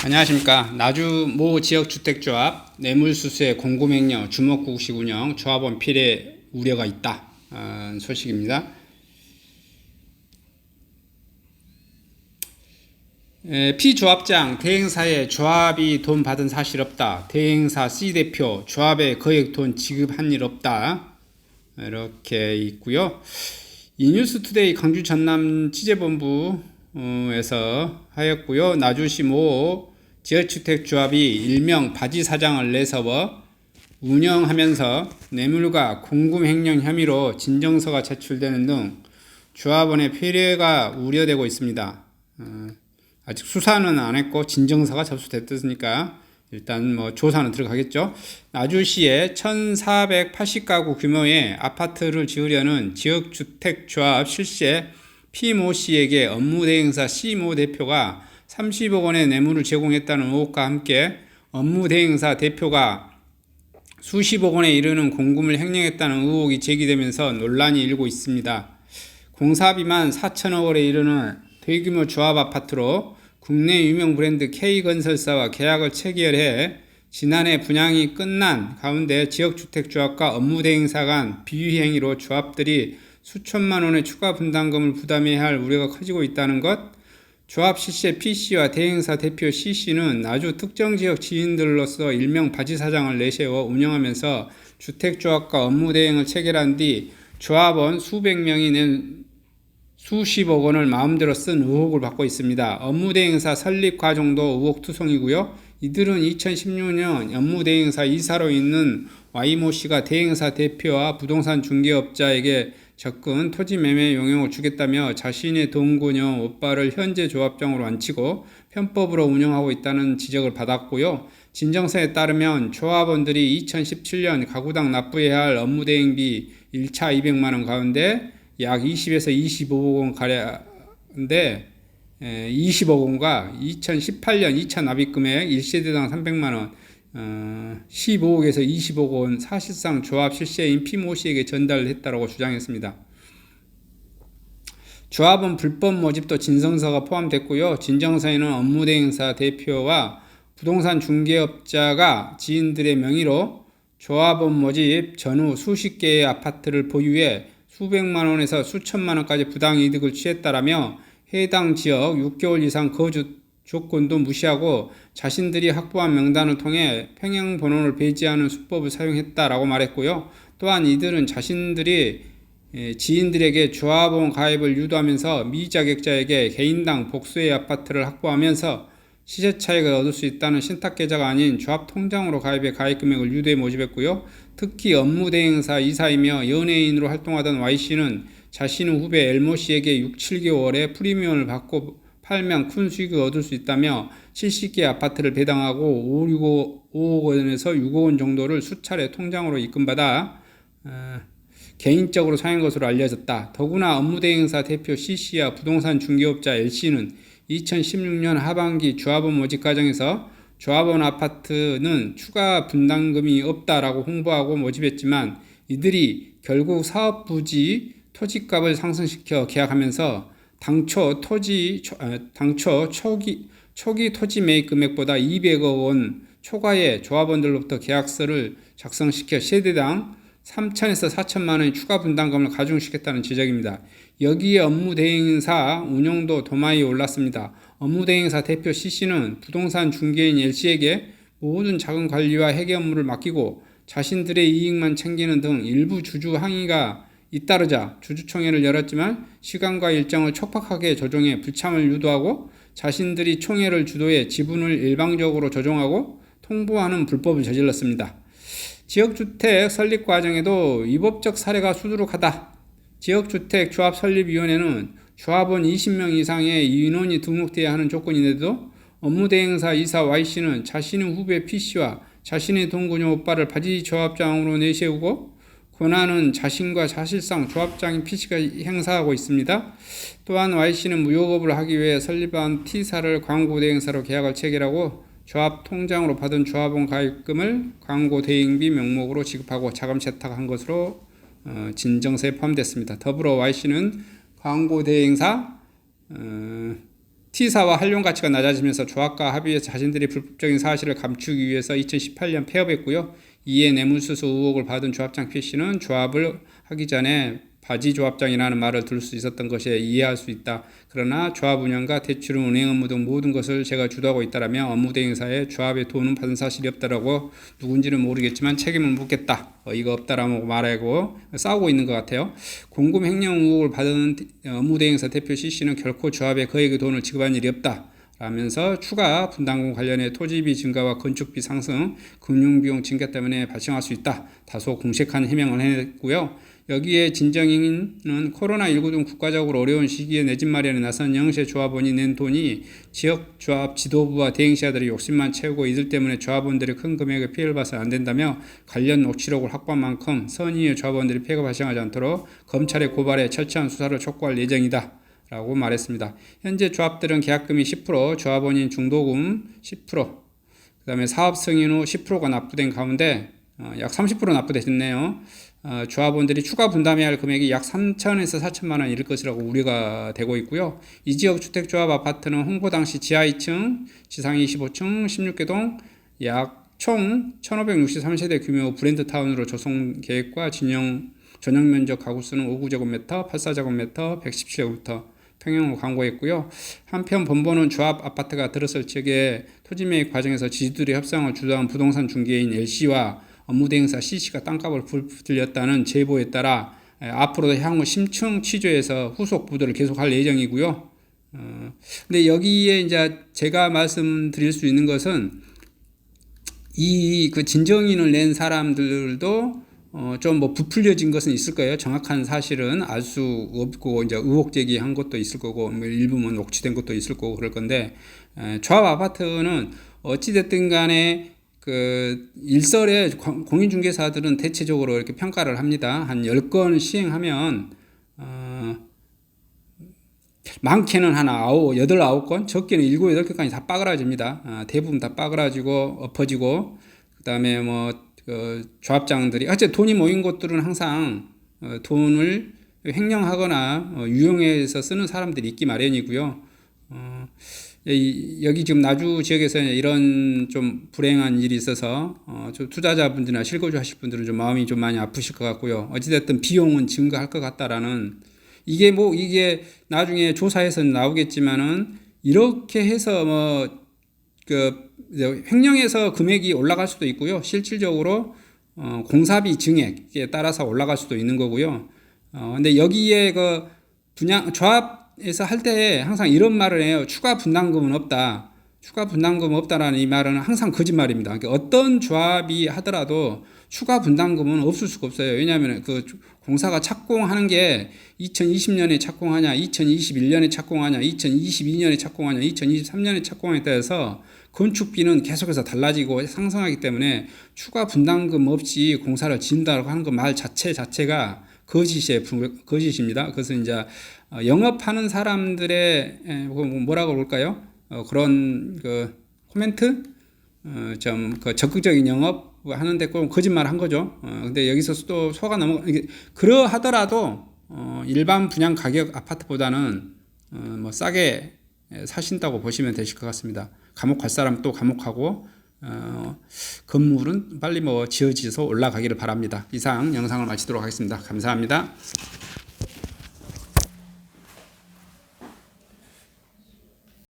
안녕하십니까. 나주 모 지역주택조합 뇌물수수의 공고명령 주먹구구식 운영 조합원 필해 우려가 있다 소식입니다. 피조합장 대행사에 조합이 돈 받은 사실 없다. 대행사 C대표 조합에 거액 돈 지급한 일 없다. 이렇게 있고요. 이뉴스투데이 강주 전남 취재본부에서 하였고요. 나주시 모 지역주택조합이 일명 바지사장을 내세워 운영하면서 뇌물과 공금횡령 혐의로 진정서가 제출되는 등 조합원의 폐례가 우려되고 있습니다. 아직 수사는 안 했고 진정서가 접수됐으니까 일단 조사는 들어가겠죠. 나주시에 1480가구 규모의 아파트를 지으려는 지역주택조합 실세 P모 씨에게 업무대행사 C모 대표가 30억 원의 뇌물을 제공했다는 의혹과 함께 업무대행사 대표가 수십억 원에 이르는 공금을 횡령했다는 의혹이 제기되면서 논란이 일고 있습니다. 공사비만 4천억 원에 이르는 대규모 조합 아파트로 국내 유명 브랜드 K건설사와 계약을 체결해 지난해 분양이 끝난 가운데 지역주택조합과 업무대행사 간 비위행위로 조합들이 수천만 원의 추가 분담금을 부담해야 할 우려가 커지고 있다는 것. 조합 실세 P씨와 대행사 대표 C씨는 나주 특정 지역 지인들로서 일명 바지사장을 내세워 운영하면서 주택조합과 업무대행을 체결한 뒤 조합원 수백 명이 낸 수십억 원을 마음대로 쓴 의혹을 받고 있습니다. 업무대행사 설립 과정도 의혹투성이고요. 이들은 2016년 업무대행사 이사로 있는 Y모 씨가 대행사 대표와 부동산 중개업자에게 접근 토지 매매 용역을 주겠다며 자신의 동거녀 오빠를 현재 조합장으로 앉히고 편법으로 운영하고 있다는 지적을 받았고요. 진정서에 따르면 조합원들이 2017년 가구당 납부해야 할 업무대행비 1차 200만원 가운데 약 20에서 25억 원 가량인데 20억 원과 2018년 2차 납입금액 1세대당 300만원 15억에서 20억 원 사실상 조합 실세인 P모 씨에게 전달을 했다고 주장했습니다. 조합은 불법 모집도 진정서가 포함됐고요. 진정서에는 업무대행사 대표와 부동산 중개업자가 지인들의 명의로 조합원 모집 전후 수십 개의 아파트를 보유해 수백만 원에서 수천만 원까지 부당이득을 취했다라며 해당 지역 6개월 이상 거주 조건도 무시하고 자신들이 확보한 명단을 통해 평형번호를 배제하는 수법을 사용했다라고 말했고요. 또한 이들은 자신들이 지인들에게 조합원 가입을 유도하면서 미자격자에게 개인당 복수의 아파트를 확보하면서 시세 차익을 얻을 수 있다는 신탁계좌가 아닌 조합 통장으로 가입해 가입 금액을 유도해 모집했고요. 특히 업무대행사 이사이며 연예인으로 활동하던 Y씨는 자신의 후배 L모 씨에게 6, 7개월에 프리미엄을 받고 팔면 큰 수익을 얻을 수 있다며 70개 아파트를 배당하고 5억 원에서 6억 원 정도를 수차례 통장으로 입금받아 개인적으로 사용한 것으로 알려졌다. 더구나 업무대행사 대표 C씨와 부동산 중개업자 L씨는 2016년 하반기 조합원 모집 과정에서 조합원 아파트는 추가 분담금이 없다라고 홍보하고 모집했지만 이들이 결국 사업 부지 토지값을 상승시켜 계약하면서 당초 초기 토지 매입 금액보다 200억 원 초과의 조합원들로부터 계약서를 작성시켜 세대당 3천에서 4천만 원의 추가 분담금을 가중시켰다는 지적입니다. 여기에 업무대행사 운영도 도마에 올랐습니다. 업무대행사 대표 C씨는 부동산 중개인 L씨에게 모든 자금 관리와 회계 업무를 맡기고 자신들의 이익만 챙기는 등 일부 주주 항의가 잇따르자 주주총회를 열었지만 시간과 일정을 촉박하게 조정해 불참을 유도하고 자신들이 총회를 주도해 지분을 일방적으로 조정하고 통보하는 불법을 저질렀습니다. 지역주택 설립 과정에도 위법적 사례가 수두룩하다. 지역주택조합 설립위원회는 조합원 20명 이상의 인원이 등록되어야 하는 조건인데도 업무대행사 이사 Y씨는 자신의 후배 P씨와 자신의 동거녀 오빠를 바지조합장으로 내세우고 권한은 자신과 사실상 조합장인 P씨가 행사하고 있습니다. 또한 Y씨는 무효업을 하기 위해 설립한 T사를 광고대행사로 계약을 체결하고 조합 통장으로 받은 조합원 가입금을 광고대행비 명목으로 지급하고 자금 세탁한 것으로 진정서에 포함됐습니다. 더불어 Y씨는 광고대행사 T사와 한론 가치가 낮아지면서 조합과 합의에서 자신들이 불법적인 사실을 감추기 위해서 2018년 폐업했고요. 이에 뇌물수수 의혹을 받은 조합장 P씨는 조합을 하기 전에 바지 조합장이라는 말을 들을 수 있었던 것에 이해할 수 있다. 그러나 조합 운영과 대출, 은행 업무 등 모든 것을 제가 주도하고 있다라며 업무 대행사에 조합의 돈은 받은 사실이 없다라고 누군지는 모르겠지만 책임을 묻겠다. 이거 없다라고 말하고 싸우고 있는 것 같아요. 공금 횡령 의혹을 받은 업무 대행사 대표 C씨는 결코 조합에 거액의 돈을 지급한 일이 없다. 라면서 추가 분담금 관련해 토지비 증가와 건축비 상승, 금융비용 증가 때문에 발생할 수 있다. 다소 공색한 해명을 했고요. 여기에 진정인은 코로나19 등 국가적으로 어려운 시기에 내 집 마련에 나선 영세 조합원이 낸 돈이 지역 조합 지도부와 대행사들의 욕심만 채우고 이들 때문에 조합원들이 큰 금액의 피해를 봐서는 안 된다며 관련 녹취록을 확보한 만큼 선의의 조합원들이 피해가 발생하지 않도록 검찰의 고발에 철저한 수사를 촉구할 예정이다. 라고 말했습니다. 현재 조합들은 계약금이 10%, 조합원인 중도금 10%, 그 다음에 사업 승인 후 10%가 납부된 가운데 약 30% 납부됐네요. 조합원들이 추가 분담해야 할 금액이 약 3천에서 4천만 원 이를 것이라고 우려가 되고 있고요. 이 지역 주택조합 아파트는 홍보 당시 지하 2층, 지상 25층, 16개 동 약 총 1563세대 규모 브랜드 타운으로 조성 계획과 전용 면적 가구 수는 59제곱미터, 84제곱미터, 117제곱미터 평형으로 광고했고요. 한편 본본은 조합 아파트가 들었을 적에 토지 매입 과정에서 지주들의 협상을 주도한 부동산 중개인 L씨와 업무 대행사 C씨가 땅값을 불들였다는 제보에 따라 앞으로도 향후 심층 취조에서 후속 보도를 계속할 예정이고요. 근데 여기에 이제 제가 말씀드릴 수 있는 것은 그 진정인을 낸 사람들도 좀 뭐 부풀려진 것은 있을 거예요. 정확한 사실은 알 수 없고 이제 의혹 제기한 것도 있을 거고 뭐 일부분 녹취된 것도 있을 거고 그럴 건데 조합 아파트는 어찌 됐든 간에 그 일설에 공인중개사들은 대체적으로 이렇게 평가를 합니다. 한 10건 시행하면 많게는 한 8, 9건, 적게는 7, 8건까지 다 빠그라집니다. 대부분 다 빠그라지고 엎어지고 그다음에 조합장들이 어째 돈이 모인 곳들은 항상 돈을 횡령하거나 유용해서 쓰는 사람들이 있기 마련이고요. 여기 지금 나주 지역에서 이런 좀 불행한 일이 있어서 좀 투자자분들이나 실거주하실 분들은 좀 마음이 좀 많이 아프실 것 같고요. 어찌됐든 비용은 증가할 것 같다라는 이게 나중에 조사해서 나오겠지만은 이렇게 해서 횡령해서 금액이 올라갈 수도 있고요. 실질적으로 공사비 증액에 따라서 올라갈 수도 있는 거고요. 근데 여기에 조합에서 할 때 항상 이런 말을 해요. 추가 분담금은 없다. 추가 분담금 없다라는 이 말은 항상 거짓말입니다. 그러니까 어떤 조합이 하더라도 추가 분담금은 없을 수가 없어요. 왜냐하면 그 공사가 착공하는 게 2020년에 착공하냐, 2021년에 착공하냐, 2022년에 착공하냐, 2023년에 착공하냐에 따라서 건축비는 계속해서 달라지고 상승하기 때문에 추가 분담금 없이 공사를 진다고 하는 그 말 자체가 거짓입니다. 그래서 이제 영업하는 사람들의 뭐라고 볼까요? 그런 코멘트 좀 적극적인 영업 하는데 꼭 거짓말 한 거죠. 근데 여기서 또 소가 그러하더라도 일반 분양 가격 아파트보다는 싸게 사신다고 보시면 되실 것 같습니다. 감옥 갈 사람 또 감옥하고 건물은 빨리 지어져서 올라가기를 바랍니다. 이상 영상을 마치도록 하겠습니다. 감사합니다.